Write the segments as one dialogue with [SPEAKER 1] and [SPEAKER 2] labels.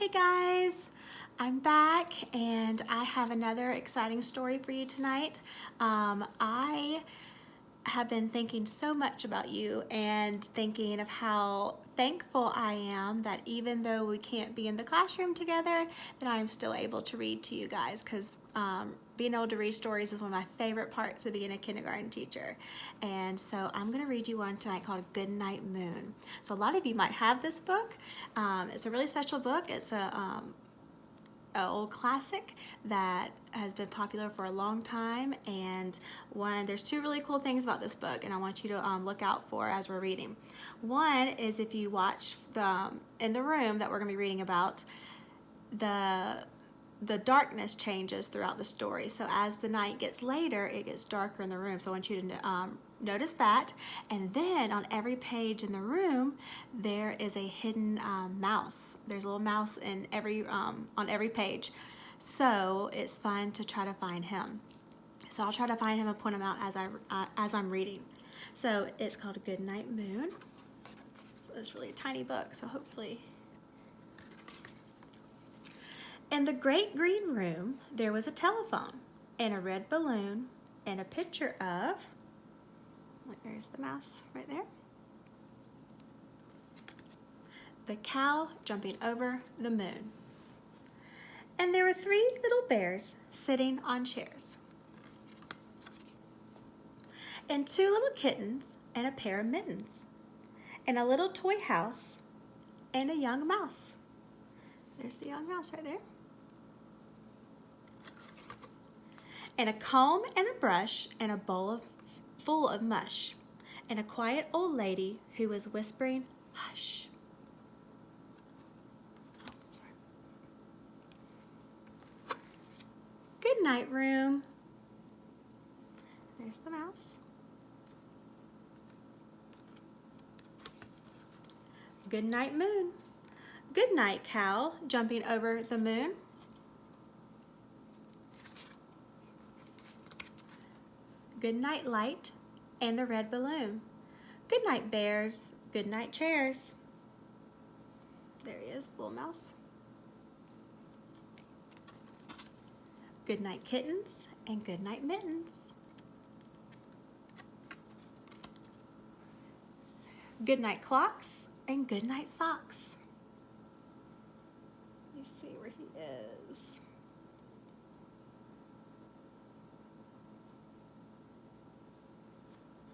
[SPEAKER 1] Hey guys, I'm back and I have another exciting story for you tonight. I have been thinking so much about you and thinking of how thankful I am that even though we can't be in the classroom together, that I'm still able to read to you guys, because being able to read stories is one of my favorite parts of being a kindergarten teacher. And so I'm going to read you one tonight called Goodnight Moon. So a lot of you might have this book. It's a really special book. It's an old classic that has been popular for a long time, and there's two really cool things about this book and I want you to look out for as we're reading. One is, if you watch in the room that we're going to be reading about, the darkness changes throughout the story. So as the night gets later, it gets darker in the room. So I want you to notice that. And then on every page in the room, there is a hidden mouse. There's a little mouse in on every page. So it's fun to try to find him. So I'll try to find him and point him out as I'm reading. So it's called Goodnight Moon. So it's really a tiny book, so hopefully. In the great green room, there was a telephone and a red balloon and a picture of, look, there's the mouse right there, the cow jumping over the moon. And there were 3 little bears sitting on chairs, and 2 little kittens and a pair of mittens, and a little toy house and a young mouse. There's the young mouse right there. And a comb and a brush and a bowl full of mush, and a quiet old lady who was whispering, "Hush." Oh, sorry. Good night, room. There's the mouse. Good night, moon. Good night, cow jumping over the moon. Good night, light and the red balloon. Good night, bears. Good night, chairs. There he is, little mouse. Good night, kittens, and good night, mittens. Good night, clocks, and good night, socks. Let me see where he is.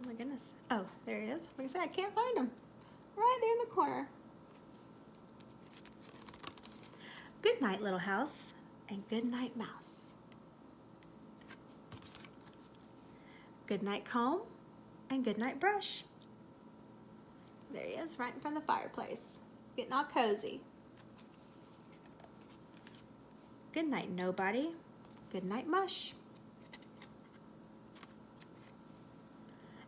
[SPEAKER 1] Oh my goodness. Oh, there he is. Like I said, I can't find him. Right there in the corner. Good night, little house, and good night, mouse. Good night, comb, and good night, brush. There he is, right in front of the fireplace, getting all cozy. Good night, nobody. Good night, mush.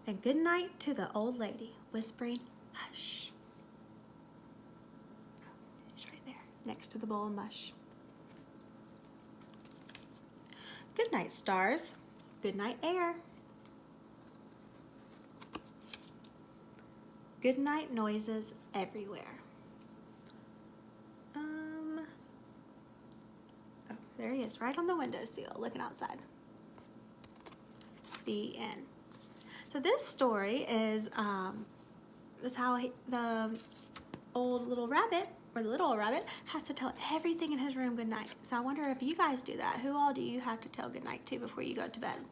[SPEAKER 1] And good night to the old lady, whispering, "Hush." He's right there, next to the bowl of mush. Good night, stars. Good night, air. Good night, noises everywhere. Oh, there he is, right on the windowsill, looking outside. The end. So this story is how the old little rabbit, or the little old rabbit, has to tell everything in his room goodnight. So I wonder if you guys do that. Who all do you have to tell goodnight to before you go to bed?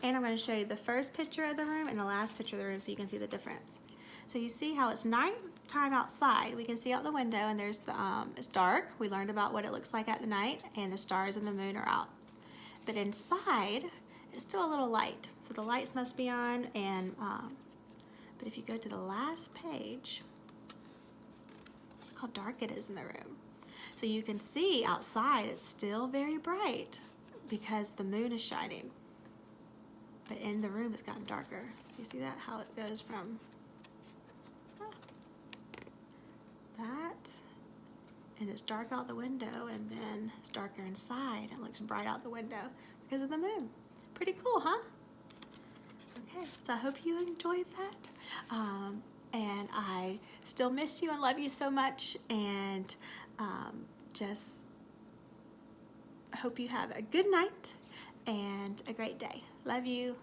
[SPEAKER 1] And I'm going to show you the first picture of the room and the last picture of the room so you can see the difference. So you see how it's nighttime outside. We can see out the window, and there's it's dark. We learned about what it looks like at the night, and the stars and the moon are out. But inside, it's still a little light, so the lights must be on. And but if you go to the last page, look how dark it is in the room. So you can see outside it's still very bright because the moon is shining, but in the room it's gotten darker. So you see that, how it goes from that, and it's dark out the window, and then it's darker inside. It looks bright out the window because of the moon. Pretty cool, huh? Okay, so I hope you enjoyed that. And I still miss you and love you so much. And just hope you have a good night and a great day. Love you.